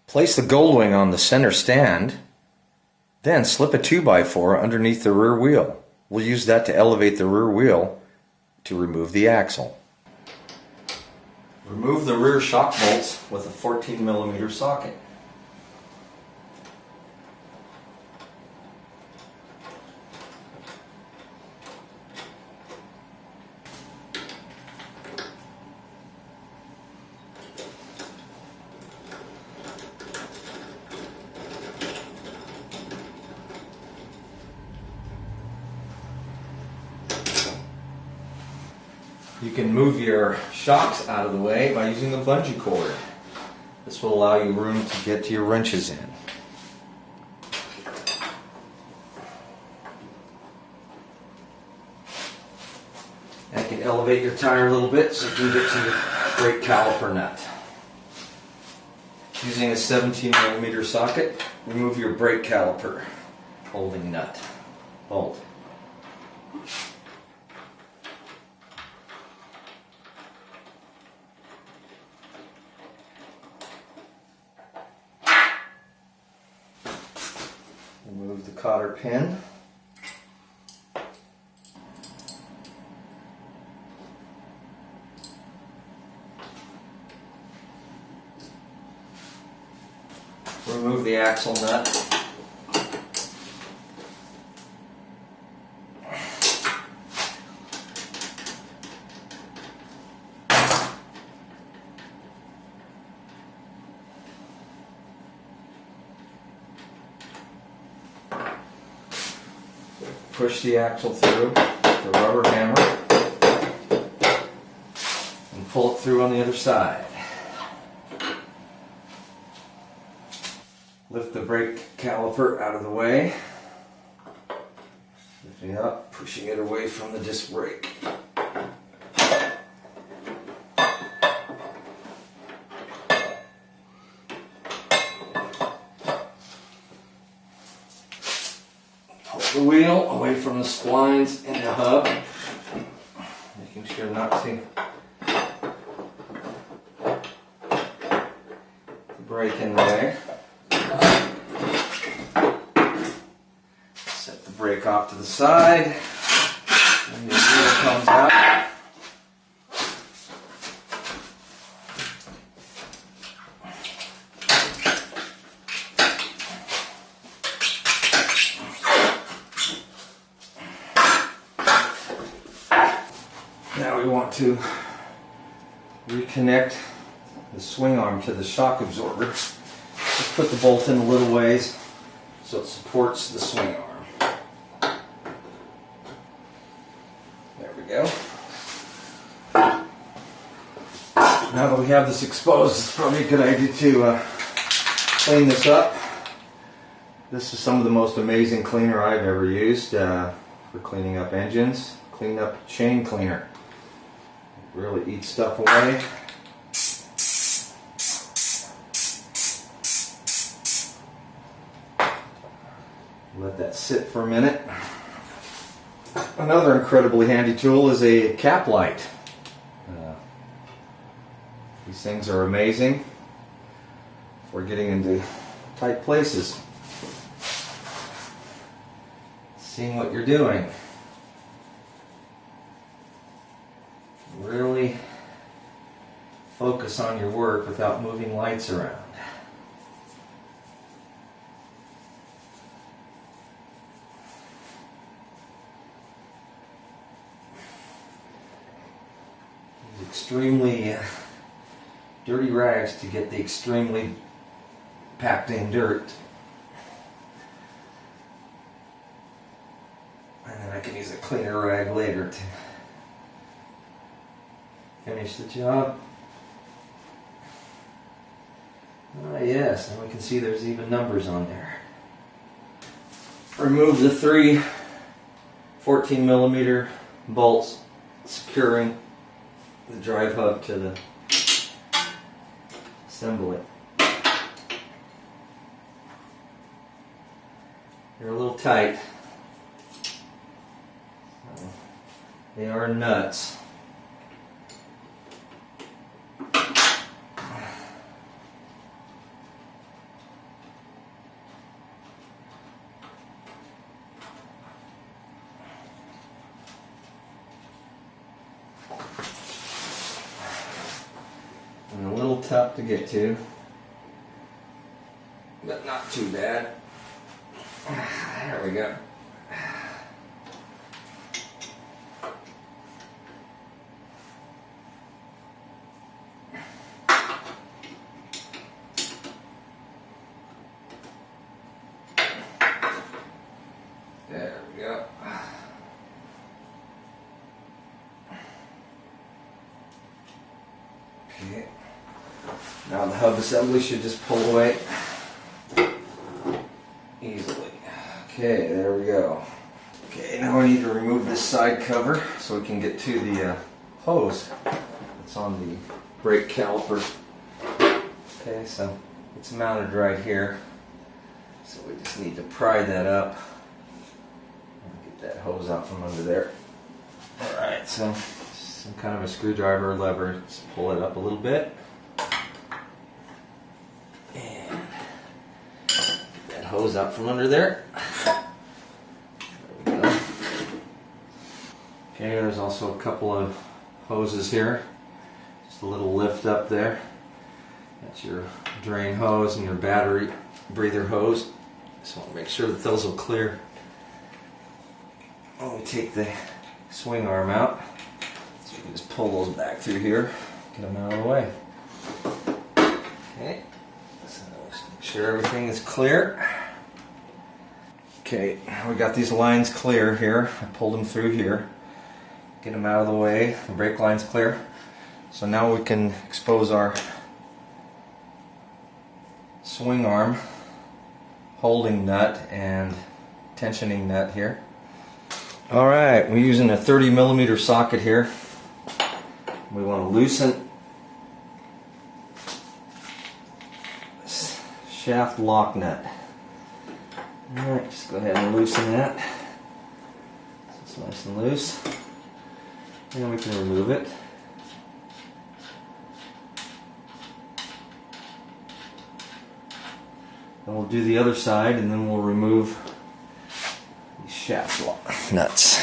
Place the GoldWing on the center stand, then slip a 2x4 underneath the rear wheel. We'll use that to elevate the rear wheel to remove the axle. Remove the rear shock bolts with a 14mm socket. You can move your shocks out of the way by using the bungee cord. This will allow you room to get your wrenches in. I can elevate your tire a little bit so you can get to your brake caliper nut. Using a 17mm socket, remove your brake caliper holding nut bolt. Remove the cotter pin. Remove the axle nut. Push the axle through with the rubber hammer and pull it through on the other side. Lift the brake caliper out of the way. Lifting it up, pushing it away from the disc brake. The wheel away from the splines and the hub, making sure not to break in the way. Set the brake off to the side, and the wheel comes out. Now we want to reconnect the swing arm to the shock absorber. Just put the bolt in a little ways so it supports the swing arm. There we go. Now that we have this exposed, it's probably a good idea to clean this up. This is some of the most amazing cleaner I've ever used for cleaning up engines. Clean up chain cleaner. Really eats stuff away. Let that sit for a minute. Another incredibly handy tool is a cap light. These things are amazing for getting into tight places. Seeing what you're doing. Really focus on your work without moving lights around. Use extremely dirty rags to get the extremely packed in dirt. And then I can use a cleaner rag later to finish the job. Ah yes, and we can see there's even numbers on there. Remove the three 14mm bolts securing the drive hub to the assembly. They're a little tight. They are nuts. tough to get to, but not too bad. There we go. There we go. Okay. Now the hub assembly should just pull away easily. Okay, there we go. Okay, now we need to remove this side cover so we can get to the hose that's on the brake caliper. Okay, so it's mounted right here. So we just need to pry that up and get that hose out from under there. Alright, so some kind of a screwdriver or lever. Just pull it up a little bit. And get that hose out from under there. There we go. Okay, there's also a couple of hoses here. Just a little lift up there. That's your drain hose and your battery breather hose. Just want to make sure that those will clear when we take the swing arm out. So you can just pull those back through here, get them out of the way. Okay, so let's make sure everything is clear. Okay, we got these lines clear here. I pulled them through here. Get them out of the way. The brake line's clear. So now we can expose our swing arm holding nut and tensioning nut here. Alright, we're using a 30mm socket here. We want to loosen this shaft lock nut. Alright, just go ahead and loosen that. So it's nice and loose. And we can remove it. And we'll do the other side, and then we'll remove these shaft lock nuts,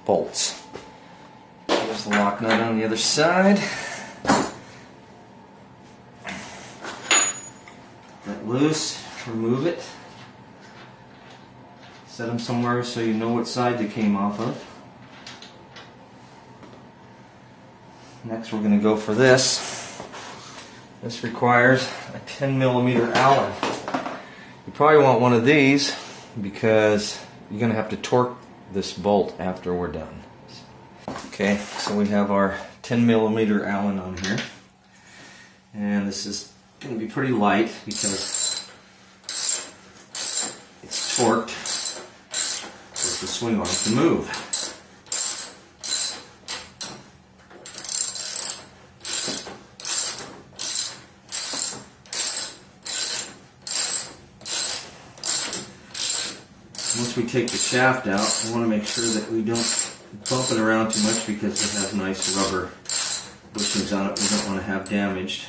bolts. There's the lock nut on the other side. Get that loose, remove it. Set them somewhere so you know what side they came off of. Next we're going to go for this. This requires a 10mm Allen. You probably want one of these because you're going to have to torque this bolt after we're done. Okay, so we have our 10mm Allen on here. And this is going to be pretty light because it's torqued so the swing arm can move. Once we take the shaft out, we want to make sure that we don't bump it around too much because it has nice rubber bushings on it we don't want to have damaged.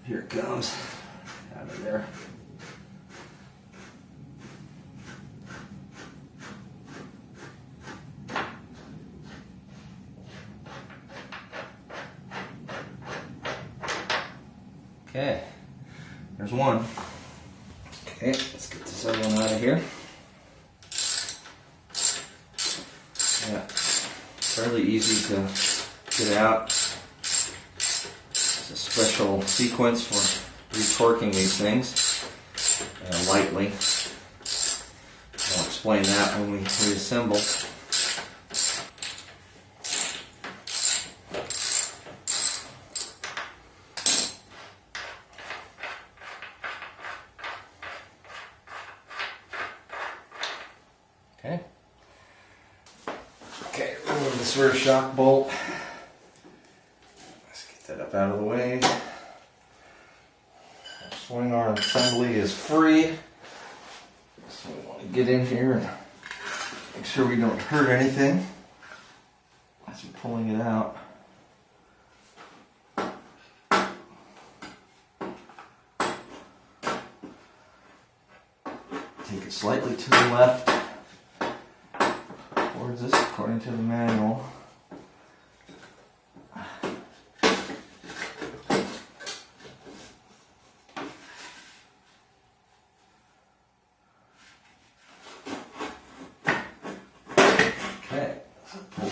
Here it comes, out of there. Okay, there's one. Okay, let's get this other one out of here. Yeah, fairly easy to get out. It's a special sequence for retorquing these things lightly. I'll explain that when we reassemble. Okay. Okay, remove this rear shock bolt. Let's get that up out of the way. Our swing arm assembly is free. So we want to get in here and make sure we don't hurt anything as we're pulling it out. Take it slightly to the left. Towards this, according to the manual.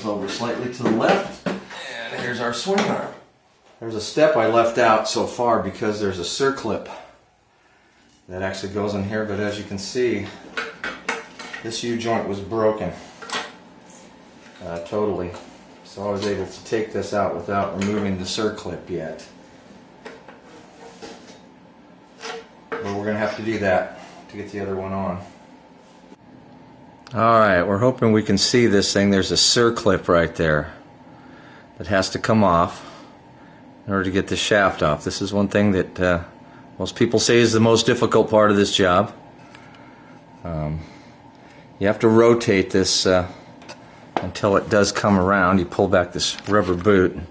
goes over slightly to the left, and here's our swing arm. There's a step I left out so far because there's a circlip that actually goes in here, but as you can see, this U-joint was broken totally. So I was able to take this out without removing the circlip yet. But we're going to have to do that to get the other one on. Alright, we're hoping we can see this thing. There's a circlip right there that has to come off in order to get the shaft off. This is one thing that most people say is the most difficult part of this job. You have to rotate this until it does come around. You pull back this rubber boot. You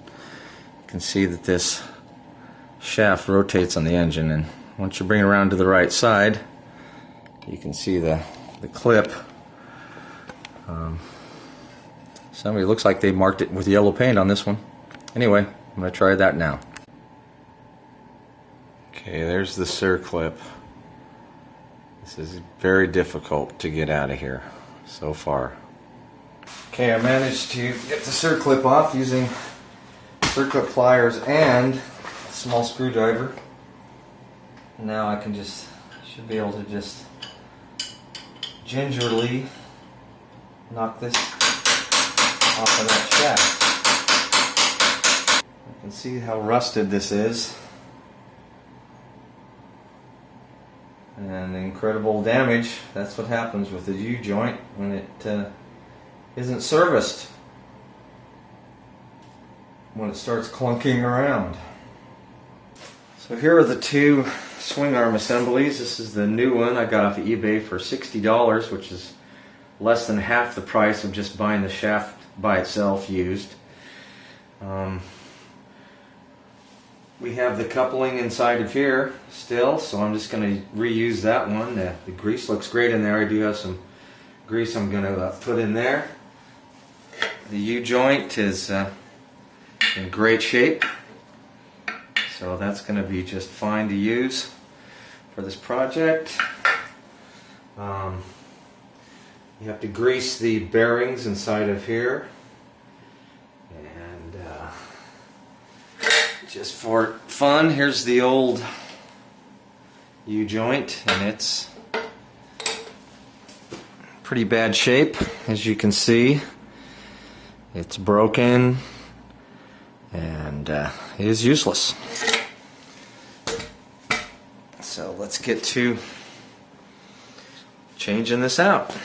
can see that this shaft rotates on the engine, and once you bring it around to the right side, you can see the clip. Somebody looks like they marked it with yellow paint on this one. Anyway, I'm going to try that now. Okay, there's the circlip. This is very difficult to get out of here so far. Okay, I managed to get the circlip off using circlip pliers and a small screwdriver. Now I should be able to just gingerly knock this off of that shaft. You can see how rusted this is, and the incredible damage. That's what happens with the U-joint when it isn't serviced, when it starts clunking around. So here are the two swing arm assemblies. This is the new one I got off of eBay for $60, which is less than half the price of just buying the shaft by itself used. We have the coupling inside of here still, so I'm just going to reuse that one. The grease looks great in there. I do have some grease I'm going to put in there. The U-joint is in great shape, so that's going to be just fine to use for this project. You have to grease the bearings inside of here, and just for fun, here's the old U-joint, and it's pretty bad shape, as you can see. It's broken and it is useless. So let's get to changing this out.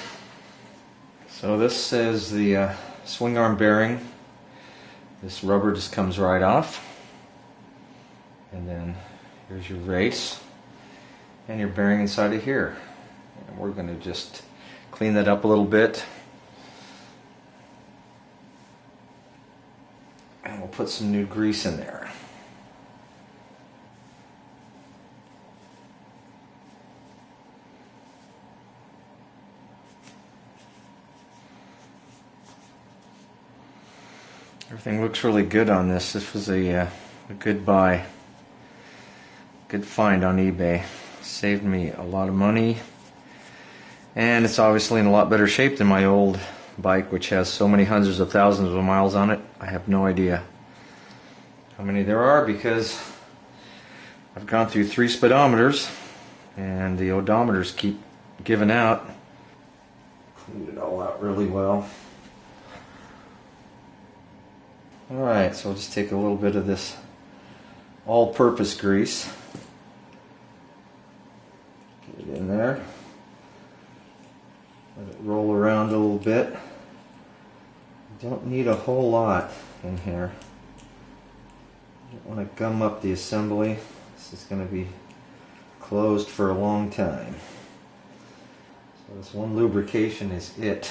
So this is the swing arm bearing. This rubber just comes right off, and then here's your race and your bearing inside of here. And we're going to just clean that up a little bit, and we'll put some new grease in there. Everything looks really good on this. This was a good buy, good find on eBay. Saved me a lot of money, and it's obviously in a lot better shape than my old bike, which has so many hundreds of thousands of miles on it. I have no idea how many there are, because I've gone through 3 speedometers and the odometers keep giving out. Cleaned it all out really well. Alright, so I'll just take a little bit of this all-purpose grease, get it in there, let it roll around a little bit. Don't need a whole lot in here. Don't want to gum up the assembly. This is going to be closed for a long time. So this one lubrication is it.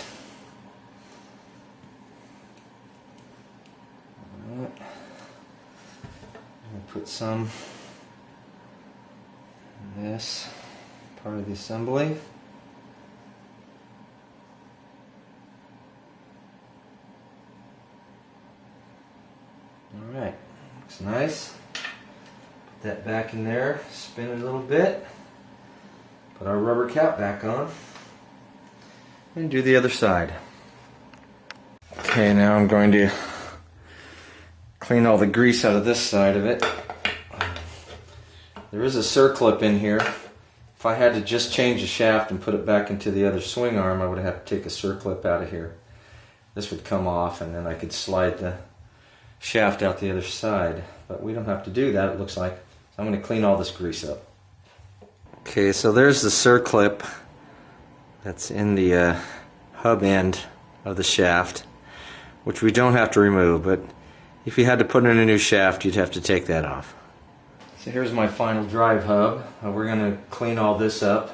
Alright. I'm going to put some in this part of the assembly. Alright, looks nice. Put that back in there, spin it a little bit, put our rubber cap back on, and do the other side. Okay, now I'm going to clean all the grease out of this side of it. There is a circlip in here. If I had to just change the shaft and put it back into the other swing arm, I would have to take a circlip out of here. This would come off and then I could slide the shaft out the other side. But we don't have to do that, it looks like. So I'm going to clean all this grease up. Okay, so there's the circlip that's in the hub end of the shaft, which we don't have to remove, but if you had to put in a new shaft, you'd have to take that off. So here's my final drive hub. We're going to clean all this up.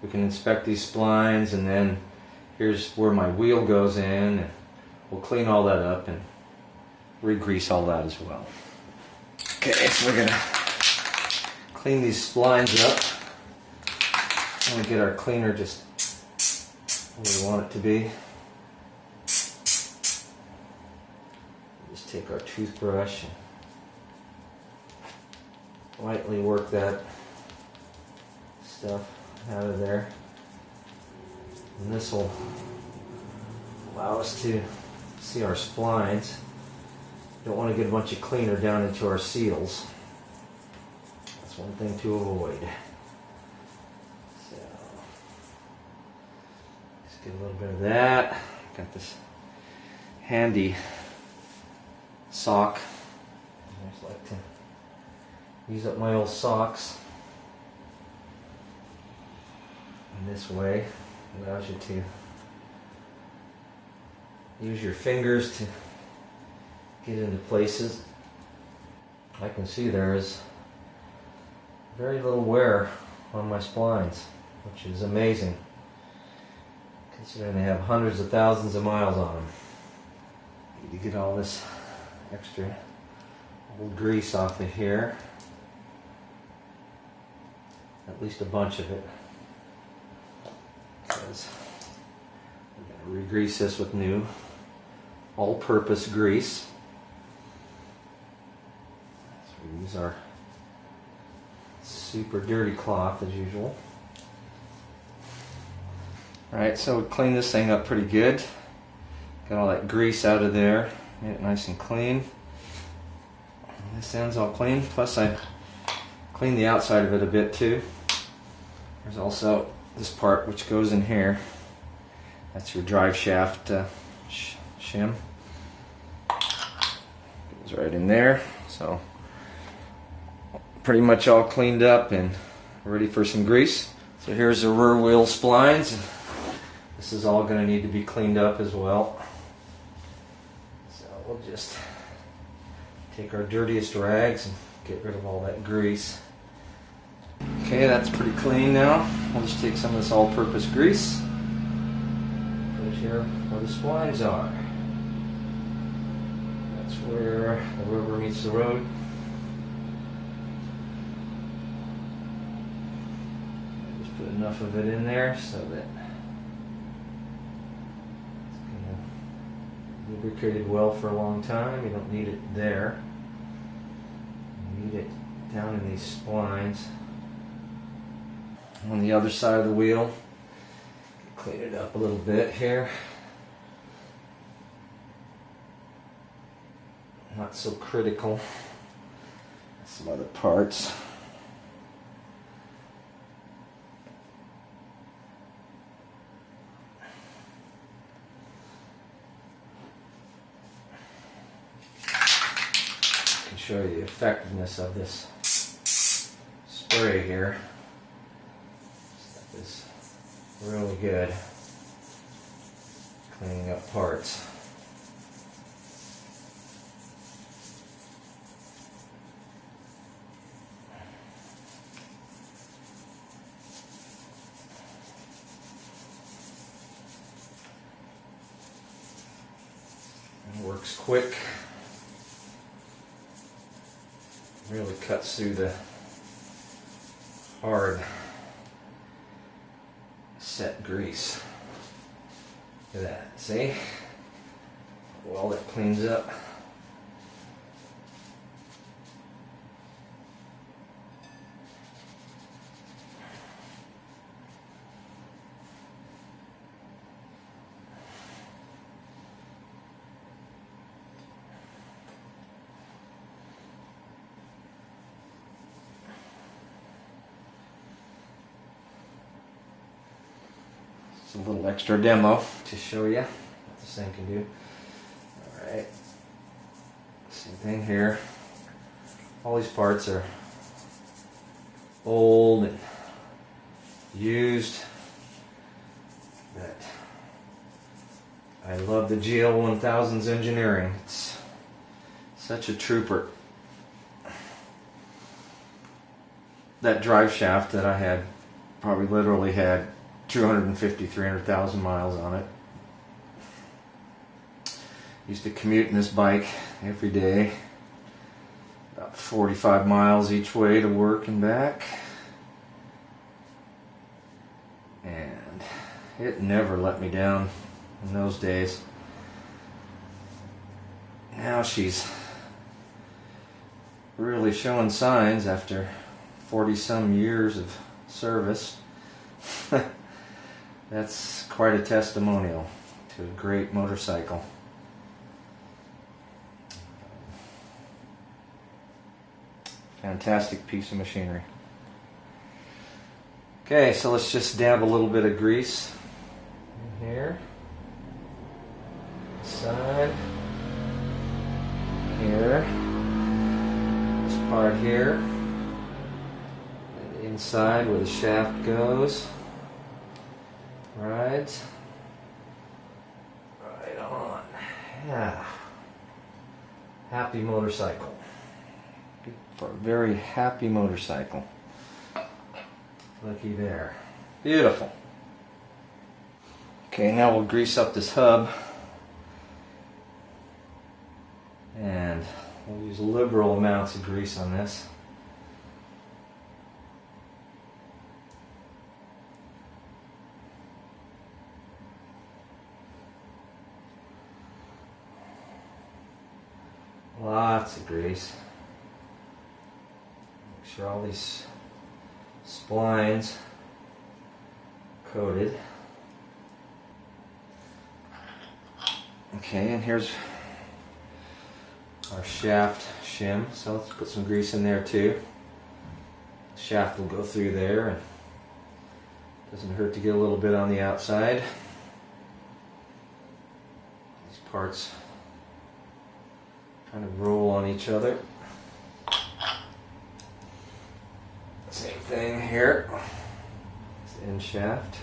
We can inspect these splines, and then here's where my wheel goes in. And we'll clean all that up and re-grease all that as well. Okay, so we're going to clean these splines up. I'm going to get our cleaner just where we want it to be. Just take our toothbrush and lightly work that stuff out of there. And this will allow us to see our splines. Don't want to get a bunch of cleaner down into our seals. That's one thing to avoid. So, just get a little bit of that. Got this handy sock. I just like to use up my old socks. And this way allows you to use your fingers to get into places. I can see there is very little wear on my splines, which is amazing considering they have hundreds of thousands of miles on them. Need to get all this extra old grease off of here, at least a bunch of it, because we're going to re-grease this with new all-purpose grease. So we use our super dirty cloth as usual. Alright, so we cleaned this thing up pretty good. Got all that grease out of there, made it nice and clean. And this end's all clean, plus I cleaned the outside of it a bit too. There's also this part which goes in here. That's your drive shaft shim. Goes right in there. So pretty much all cleaned up and ready for some grease. So here's the rear wheel splines. This is all going to need to be cleaned up as well. So we'll just take our dirtiest rags and get rid of all that grease. Okay, that's pretty clean now. We'll just take some of this all-purpose grease, put it here where the splines are. That's where the rubber meets the road. Just put enough of it in there so that it's kind of lubricated well for a long time. You don't need it there. You need it down in these splines. On the other side of the wheel, clean it up a little bit here. Not so critical. Some other parts. I can show you the effectiveness of this spray here. Is really good cleaning up parts. It works quick. Really cuts through the hard set grease. Look at that, see? Well, that cleans up. a little extra demo to show you what this thing can do. Alright, same thing here. All these parts are old and used, but I love the GL1000's engineering. It's such a trooper. That drive shaft that I had probably literally had 250, 300,000 miles on it. Used to commute in this bike every day, about 45 miles each way to work and back. And it never let me down in those days. Now she's really showing signs after 40-some years of service. That's quite a testimonial to a great motorcycle. Fantastic piece of machinery. Okay, so let's just dab a little bit of grease in here. Side. Here. This part here. And inside where the shaft goes. Right. Right on. Yeah. Happy motorcycle. For a very happy motorcycle. Looky there. Beautiful. Okay, now we'll grease up this hub. And we'll use liberal amounts of grease on this. Lots of grease. Make sure all these splines coated. Okay, and here's our shaft shim, so let's put some grease in there too. The shaft will go through there, and doesn't hurt to get a little bit on the outside. These parts kind of roll on each other. Same thing here. It's the end shaft.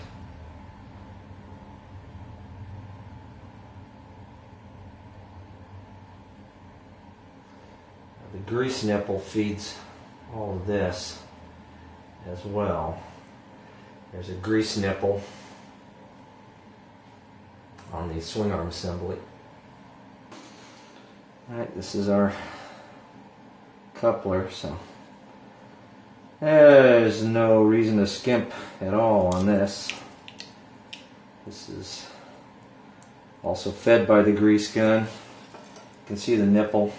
The grease nipple feeds all of this as well. There's a grease nipple on the swing arm assembly. Alright, this is our coupler, so there's no reason to skimp at all on this. This is also fed by the grease gun. You can see the nipple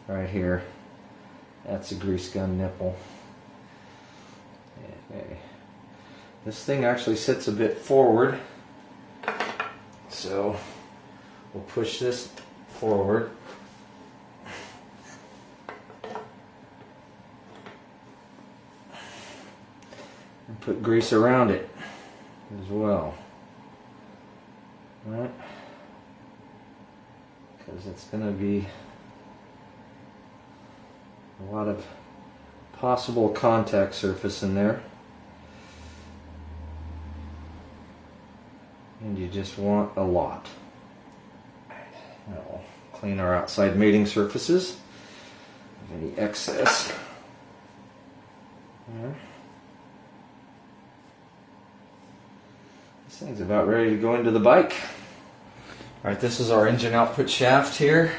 right here. That's a grease gun nipple. Okay. This thing actually sits a bit forward, so we'll push this forward. And put grease around it as well. Right? Because it's going to be a lot of possible contact surface in there. And you just want a lot. Now we'll clean our outside mating surfaces of any excess. There. This thing's about ready to go into the bike. Alright, this is our engine output shaft here.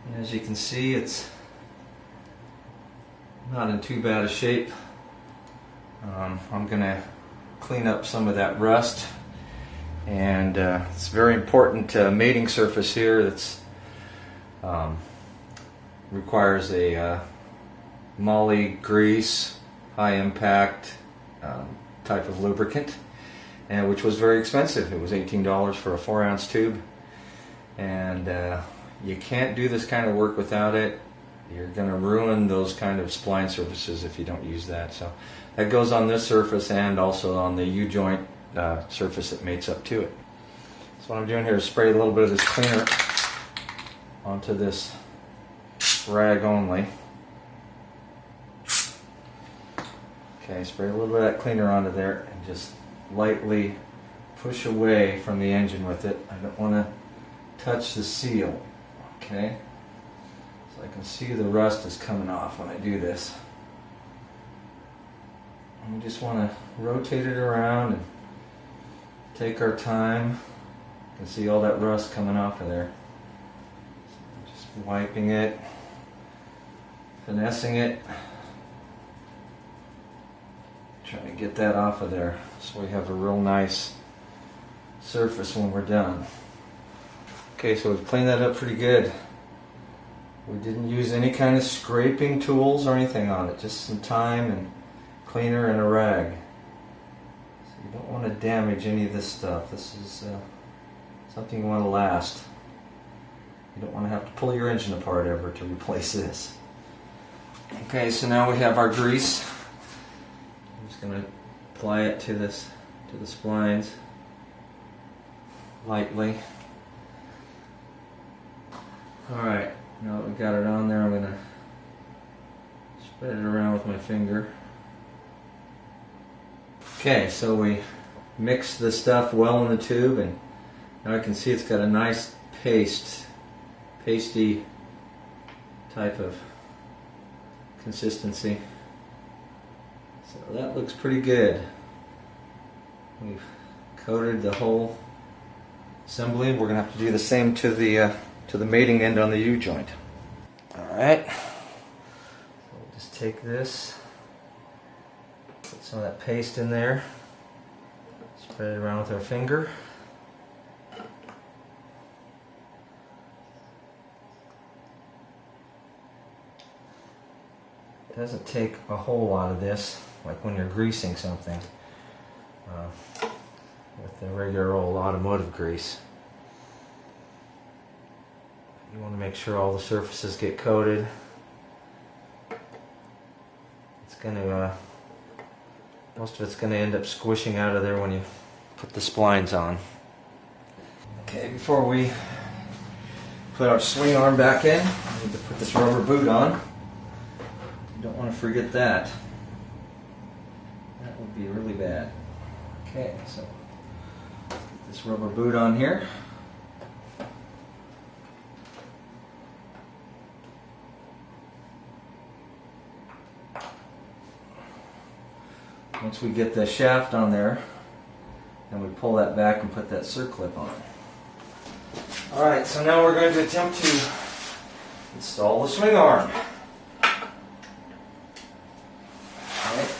And as you can see, it's not in too bad a shape. I'm going to clean up some of that rust. And it's very important mating surface here that's requires a moly grease, high impact type of lubricant, and which was very expensive. It was $18 for a 4-ounce tube, and you can't do this kind of work without it. You're going to ruin those kind of spline surfaces if you don't use that. So that goes on this surface and also on the U-joint surface that mates up to it. So what I'm doing here is spray a little bit of this cleaner onto this rag only. Okay, spray a little bit of that cleaner onto there and just lightly push away from the engine with it. I don't want to touch the seal. Okay, so I can see the rust is coming off when I do this. And we just want to rotate it around and take our time. You can see all that rust coming off of there. So just wiping it, finessing it, trying to get that off of there so we have a real nice surface when we're done. Okay, so we've cleaned that up pretty good. We didn't use any kind of scraping tools or anything on it, just some time and cleaner and a rag. So you don't want to damage any of this stuff. This is something you want to last. You don't want to have to pull your engine apart ever to replace this. Okay, so now we have our grease. I'm just going to apply it to the splines lightly. Alright, now that we got it on there, I'm going to spread it around with my finger. Okay, so we mixed the stuff well in the tube, and now I can see it's got a nice pasty type of consistency. So that looks pretty good. We've coated the whole assembly. We're going to have to do the same to the mating end on the U-joint. Alright, so we'll just take this, put some of that paste in there, spread it around with our finger. It doesn't take a whole lot of this, like when you're greasing something with the regular old automotive grease. You want to make sure all the surfaces get coated. It's going to, most of it's going to end up squishing out of there when you put the splines on. Okay, before we put our swing arm back in, we need to put this rubber boot on. You don't want to forget that. That would be really bad. Okay, so get this rubber boot on here. Once we get the shaft on there, then we pull that back and put that circlip on. Alright, so now we're going to attempt to install the swing arm. Alright.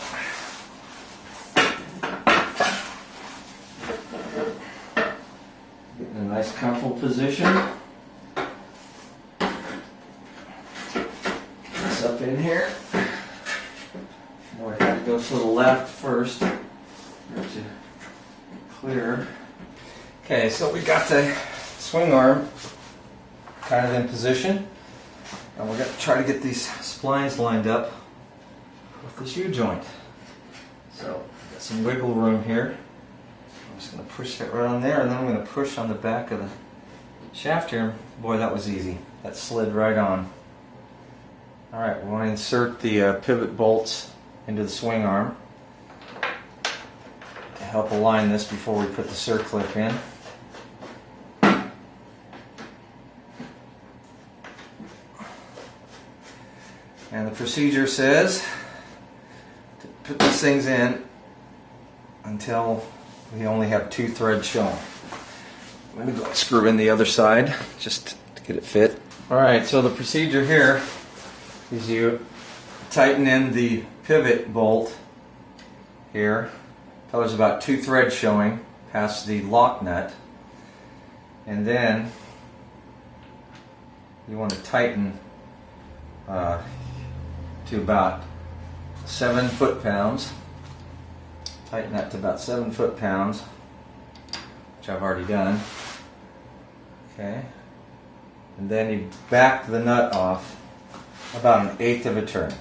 Get in a nice comfortable position. This up in here. I had to go to the left first to clear. Okay, so we got the swing arm kind of in position, and we're going to try to get these splines lined up with this U-joint. So, got some wiggle room here. I'm just going to push that right on there, and then I'm going to push on the back of the shaft here. Boy, that was easy. That slid right on. Alright, we want to insert the pivot bolts into the swing arm to help align this before we put the circlip in. And the procedure says to put these things in until we only have 2 threads showing. I'm going to go screw in the other side just to get it fit. Alright, so the procedure here is you tighten in the pivot bolt here until there's about 2 threads showing past the lock nut, and then you want to tighten to about 7 foot-pounds. Tighten that to about 7 foot-pounds, which I've already done. Okay, and then you back the nut off about 1/8 of a turn.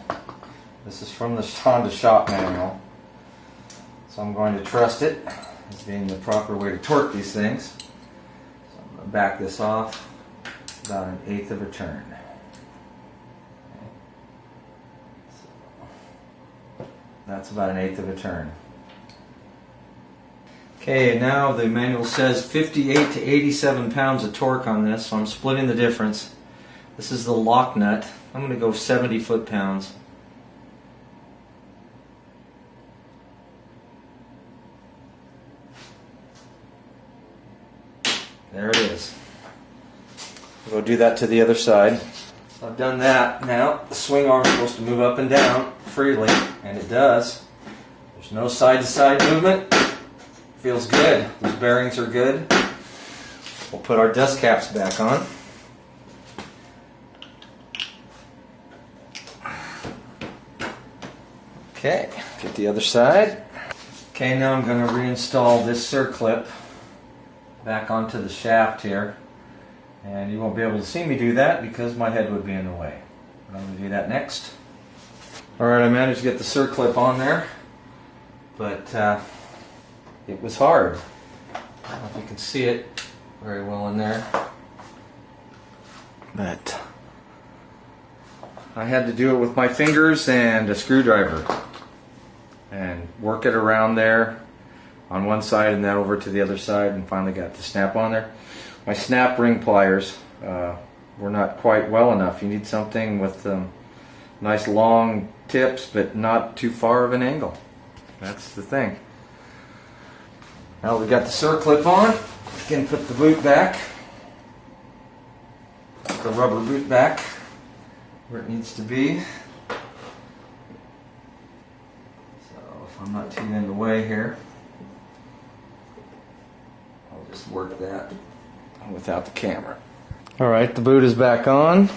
This is from the Honda shop manual, so I'm going to trust it as being the proper way to torque these things. So I'm going to back this off about 1/8 of a turn. Okay. So that's about 1/8 of a turn. Okay, now the manual says 58 to 87 pounds of torque on this, so I'm splitting the difference. This is the lock nut. I'm going to go 70 foot-pounds. There it is. We'll go do that to the other side. So I've done that. Now the swing arm is supposed to move up and down freely, and it does. There's no side-to-side movement. Feels good. These bearings are good. We'll put our dust caps back on. Okay, get the other side. Okay, now I'm going to reinstall this circlip back onto the shaft here. And you won't be able to see me do that because my head would be in the way. But I'm going to do that next. Alright, I managed to get the circlip on there. But it was hard. I don't know if you can see it very well in there. But I had to do it with my fingers and a screwdriver. And work it around there on one side and then over to the other side, and finally got the snap on there. My snap ring pliers were not quite well enough. You need something with nice long tips but not too far of an angle. That's the thing. Now we got the circlip on, we can put the boot back, the rubber boot back where it needs to be. So if I'm not too in the way here, I'll just work that without the camera. Alright, the boot is back on.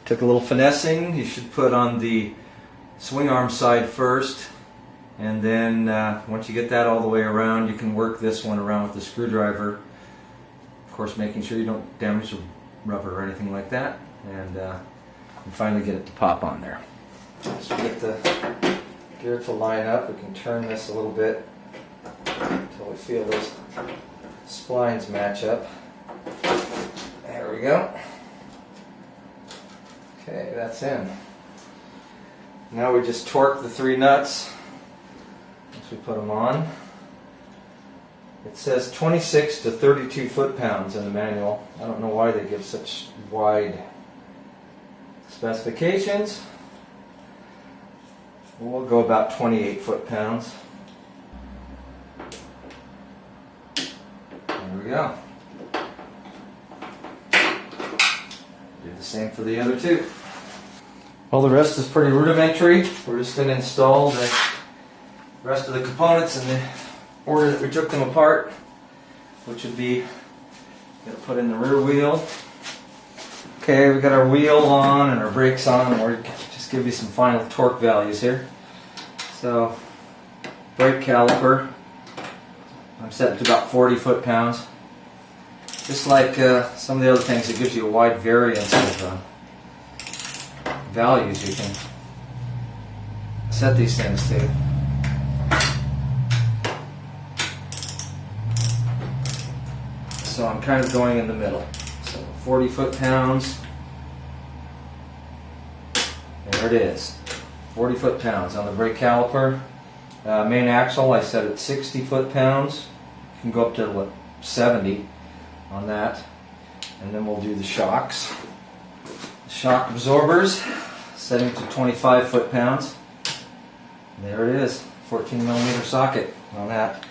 Took a little finessing. You should put on the swing arm side first. And then once you get that all the way around, you can work this one around with the screwdriver. Of course, making sure you don't damage the rubber or anything like that. And finally get it to pop on there. So get the gear to line up. We can turn this a little bit until we feel those splines match up. There we go. Okay, that's in. Now we just torque the 3 nuts. We put them on. It says 26 to 32 foot-pounds in the manual. I don't know why they give such wide specifications. We'll go about 28 foot-pounds. There we go. Do the same for the other 2. Well, the rest is pretty rudimentary. We're just going to install the rest of the components in the order that we took them apart, which would be going to put in the rear wheel. Okay, we got our wheel on and our brakes on, and we'll just give you some final torque values here. So, brake caliper, I'm set to about 40 foot-pounds. Just like some of the other things, it gives you a wide variance of values you can set these things to. So I'm kind of going in the middle. So 40 foot-pounds. There it is. 40 foot-pounds on the brake caliper. Main axle I set at 60 foot-pounds. You can go up to what, 70 on that. And then we'll do the shocks. The shock absorbers, setting to 25 foot-pounds. There it is. 14mm socket on that.